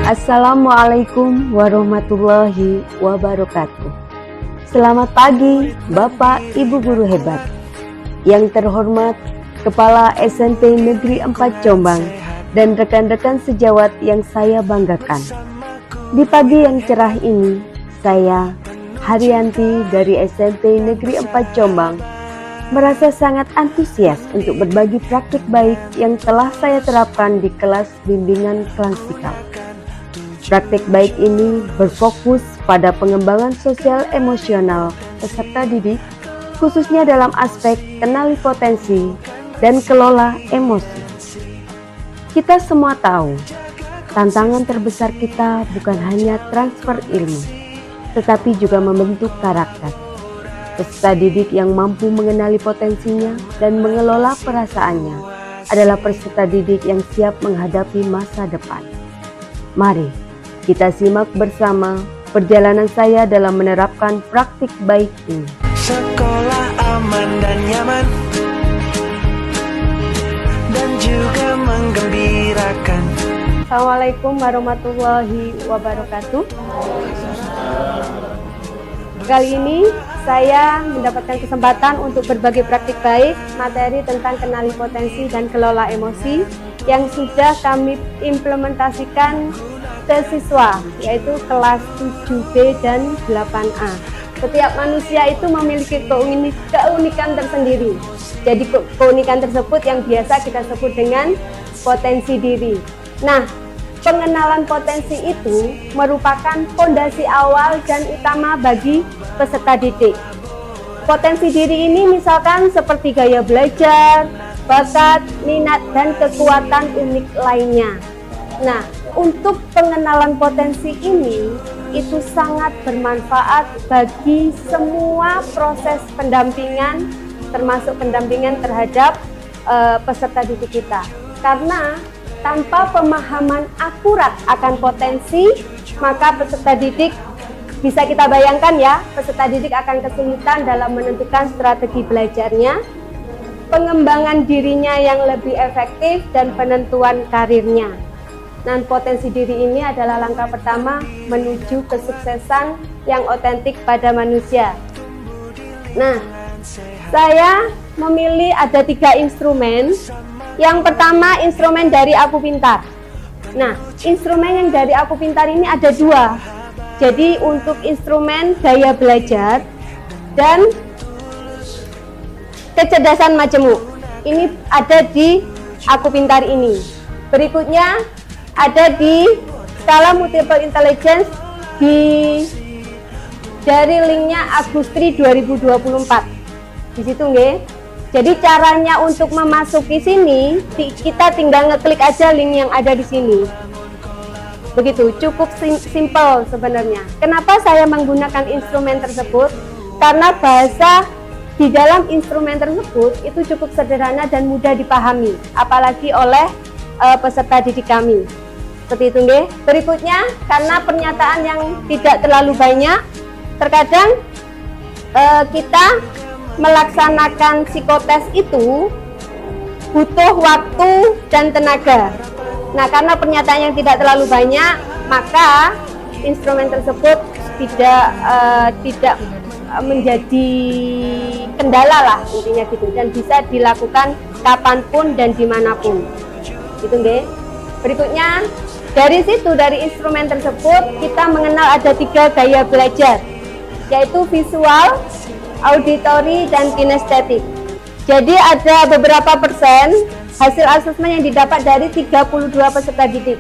Assalamualaikum warahmatullahi wabarakatuh. Selamat pagi Bapak Ibu Guru hebat. Yang terhormat Kepala SMP Negeri 4 Jombang dan rekan-rekan sejawat yang saya banggakan. Di pagi yang cerah ini, saya, Haryanti dari SMP Negeri 4 Jombang, merasa sangat antusias untuk berbagi praktik baik yang telah saya terapkan di kelas bimbingan klasikal. Praktik baik ini berfokus pada pengembangan sosial emosional peserta didik, khususnya dalam aspek kenali potensi dan kelola emosi. Kita semua tahu, tantangan terbesar kita bukan hanya transfer ilmu, tetapi juga membentuk karakter. Peserta didik yang mampu mengenali potensinya dan mengelola perasaannya adalah peserta didik yang siap menghadapi masa depan. Mari kita simak bersama perjalanan saya dalam menerapkan praktik baik ini. Sekolah aman dan nyaman dan juga menggembirakan. Assalamualaikum warahmatullahi wabarakatuh. Kali ini saya mendapatkan kesempatan untuk berbagi praktik baik materi tentang kenali potensi dan kelola emosi yang sudah kami implementasikan ke siswa, yaitu kelas 7B dan 8A. Setiap manusia itu memiliki keunikan tersendiri. Jadi keunikan tersebut yang biasa kita sebut dengan potensi diri. Nah, pengenalan potensi itu merupakan fondasi awal dan utama bagi peserta didik. Potensi diri ini misalkan seperti gaya belajar, bakat, minat, dan kekuatan unik lainnya. Nah, untuk pengenalan potensi ini itu sangat bermanfaat bagi semua proses pendampingan, termasuk pendampingan terhadap peserta didik kita. Karena tanpa pemahaman akurat akan potensi, maka peserta didik, bisa kita bayangkan ya, peserta didik akan kesulitan dalam menentukan strategi belajarnya, pengembangan dirinya yang lebih efektif, dan penentuan karirnya. Dan potensi diri ini adalah langkah pertama menuju kesuksesan yang otentik pada manusia. Nah, saya memilih ada 3 instrumen. Yang pertama, instrumen dari Aku Pintar. Nah, instrumen yang dari Aku Pintar ini ada 2. Jadi untuk instrumen gaya belajar dan kecerdasan majemuk, ini ada di Aku Pintar ini. Berikutnya ada di skala multiple intelligence dari linknya Agustri 2024 di situ nggih. Jadi caranya untuk memasuki sini kita tinggal ngeklik aja link yang ada di sini. Begitu, cukup simple sebenarnya. Kenapa saya menggunakan instrumen tersebut? Karena bahasa di dalam instrumen tersebut itu cukup sederhana dan mudah dipahami, apalagi oleh peserta didik kami. Seperti itu nggih. Berikutnya, karena pernyataan yang tidak terlalu banyak, terkadang kita melaksanakan psikotes itu butuh waktu dan tenaga. Nah, karena pernyataan yang tidak terlalu banyak, maka instrumen tersebut tidak menjadi kendala lah intinya gitu, dan bisa dilakukan kapanpun dan dimanapun. Gitu nggih. Berikutnya, dari situ, dari instrumen tersebut kita mengenal ada 3 gaya belajar, yaitu visual, auditory, dan kinestetik. Jadi ada beberapa persen hasil asesmen yang didapat dari 32 peserta didik.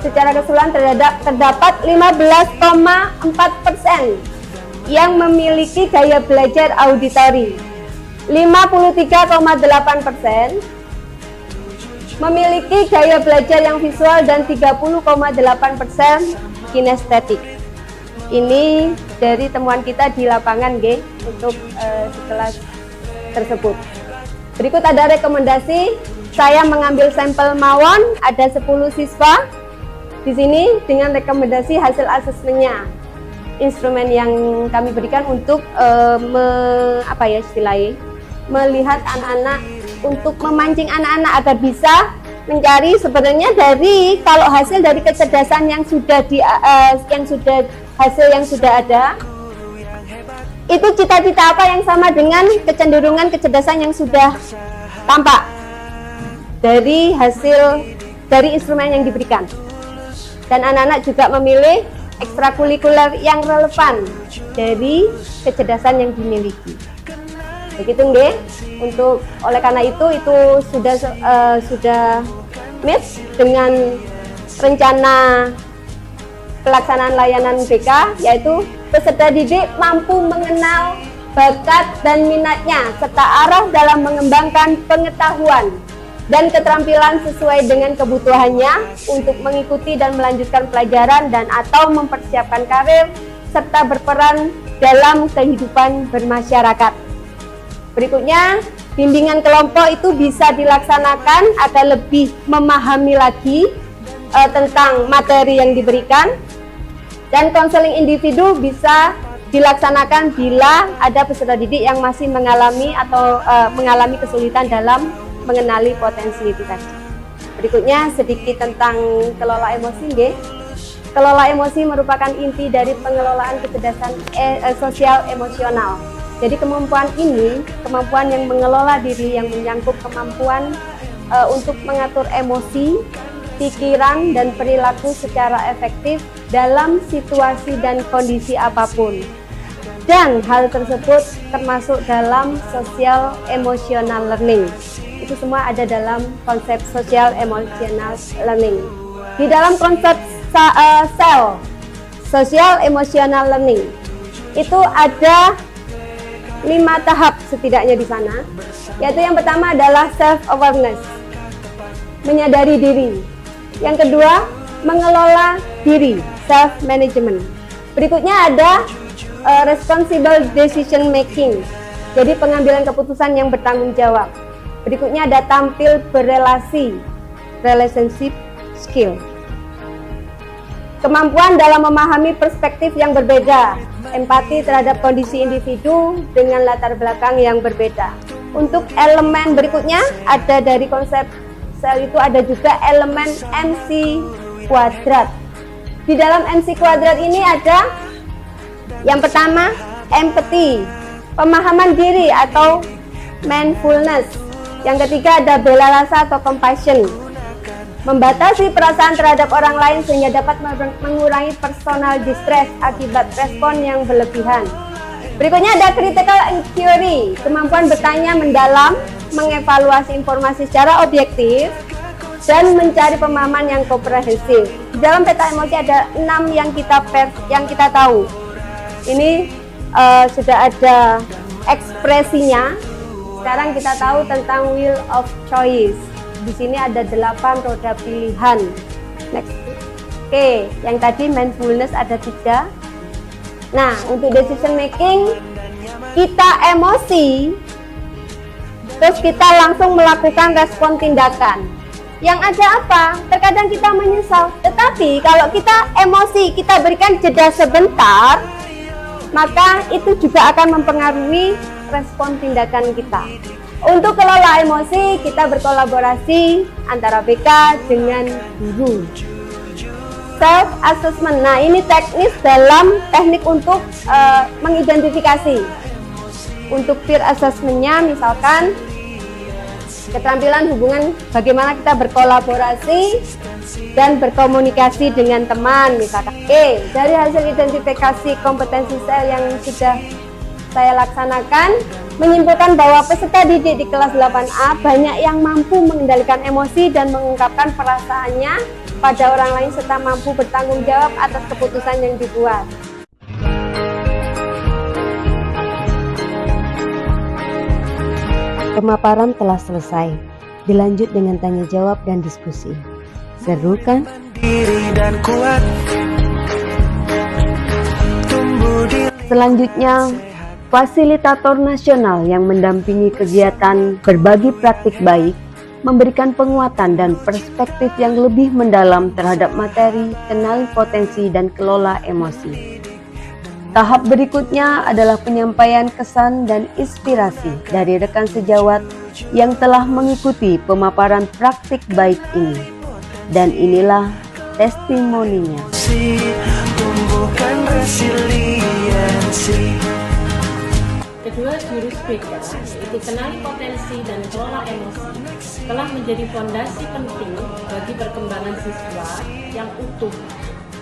Secara keseluruhan terdapat 15,4% yang memiliki gaya belajar auditory, 53,8% memiliki gaya belajar yang visual, dan 30,8% kinestetik. Ini dari temuan kita di lapangan nggih untuk kelas tersebut. Berikut ada rekomendasi. Saya mengambil sampel mawon, ada 10 siswa di sini dengan rekomendasi hasil asesmennya. Instrumen yang kami berikan untuk melihat anak-anak, untuk memancing anak-anak agar bisa mencari sebenarnya dari kalau hasil dari kecerdasan yang sudah ada, itu cita-cita apa yang sama dengan kecenderungan kecerdasan yang sudah tampak dari hasil dari instrumen yang diberikan. Dan anak-anak juga memilih ekstrakurikuler yang relevan dari kecerdasan yang dimiliki. Begitu nggih. Oleh karena itu sudah match dengan rencana pelaksanaan layanan BK, yaitu peserta didik mampu mengenal bakat dan minatnya serta arah dalam mengembangkan pengetahuan dan keterampilan sesuai dengan kebutuhannya untuk mengikuti dan melanjutkan pelajaran dan atau mempersiapkan karir serta berperan dalam kehidupan bermasyarakat. Berikutnya, bimbingan kelompok itu bisa dilaksanakan agar lebih memahami lagi tentang materi yang diberikan, dan konseling individu bisa dilaksanakan bila ada peserta didik yang masih mengalami kesulitan dalam mengenali potensi itu tadi. Berikutnya sedikit tentang kelola emosi nggih. Kelola emosi merupakan inti dari pengelolaan kecerdasan sosial emosional. Jadi kemampuan yang mengelola diri yang menyangkut kemampuan untuk mengatur emosi, pikiran, dan perilaku secara efektif dalam situasi dan kondisi apapun. Dan hal tersebut termasuk dalam social emotional learning. Itu semua ada dalam konsep social emotional learning. Di dalam konsep social emotional learning itu ada 5 tahap setidaknya di sana, yaitu yang pertama adalah self awareness, menyadari diri. Yang kedua, mengelola diri, self management. Berikutnya ada responsible decision making, jadi pengambilan keputusan yang bertanggung jawab. Berikutnya ada tampil berelasi, relationship skill. Kemampuan dalam memahami perspektif yang berbeda, empati terhadap kondisi individu dengan latar belakang yang berbeda. Untuk elemen berikutnya ada dari konsep sel itu ada juga elemen MC kuadrat. Di dalam MC kuadrat ini ada yang pertama empathy, pemahaman diri atau mindfulness. Yang ketiga ada bela rasa atau compassion, membatasi perasaan terhadap orang lain sehingga dapat mengurangi personal distress akibat respon yang berlebihan. Berikutnya ada critical inquiry, kemampuan bertanya mendalam, mengevaluasi informasi secara objektif, dan mencari pemahaman yang komprehensif. Di dalam peta emosi ada 6 yang kita tahu. Ini sudah ada ekspresinya. Sekarang kita tahu tentang wheel of choice. Di sini ada 8 roda pilihan. Next. Oke, yang tadi mindfulness ada 3. Nah, untuk decision making, kita emosi, terus kita langsung melakukan respon tindakan. Yang ada apa? Terkadang kita menyesal. Tetapi kalau kita emosi, kita berikan jeda sebentar, maka itu juga akan mempengaruhi respon tindakan kita. Untuk kelola emosi, kita berkolaborasi antara BK dengan guru. Self assessment. Nah, ini teknik untuk mengidentifikasi. Untuk peer assessment-nya misalkan keterampilan hubungan, bagaimana kita berkolaborasi dan berkomunikasi dengan teman misalkan. Oke, dari hasil identifikasi kompetensi sel yang sudah saya laksanakan, menyimpulkan bahwa peserta didik di kelas 8A banyak yang mampu mengendalikan emosi dan mengungkapkan perasaannya pada orang lain serta mampu bertanggung jawab atas keputusan yang dibuat. Pemaparan telah selesai. Dilanjut dengan tanya jawab dan diskusi. Seru kan? Diri dan kuat. Selanjutnya, fasilitator nasional yang mendampingi kegiatan berbagi praktik baik memberikan penguatan dan perspektif yang lebih mendalam terhadap materi, kenali potensi, dan kelola emosi. Tahap berikutnya adalah penyampaian kesan dan inspirasi dari rekan sejawat yang telah mengikuti pemaparan praktik baik ini. Dan inilah testimoninya. Tumbuhkan resiliensi. Kedua jurus BK, yaitu kenali potensi dan kelola emosi, telah menjadi fondasi penting bagi perkembangan siswa yang utuh.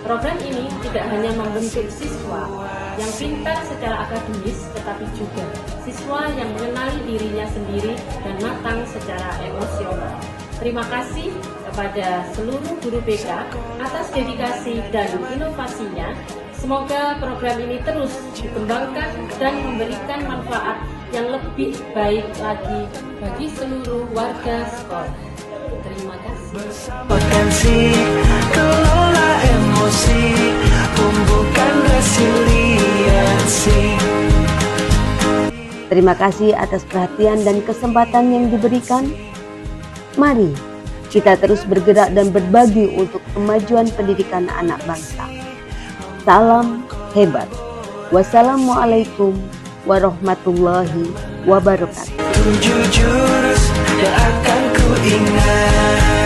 Program ini tidak hanya membentuk siswa yang pintar secara akademis, tetapi juga siswa yang mengenali dirinya sendiri dan matang secara emosional. Terima kasih kepada seluruh guru BK atas dedikasi dan inovasinya. Semoga program ini terus dikembangkan dan memberikan manfaat yang lebih baik lagi bagi seluruh warga sekolah. Terima kasih. Potensi, kelola emosi, tumbuhkan resiliensi. Terima kasih atas perhatian dan kesempatan yang diberikan. Mari kita terus bergerak dan berbagi untuk kemajuan pendidikan anak bangsa. Salam hebat. Wassalamualaikum warahmatullahi wabarakatuh. 7 jurus yang akan ku ingat.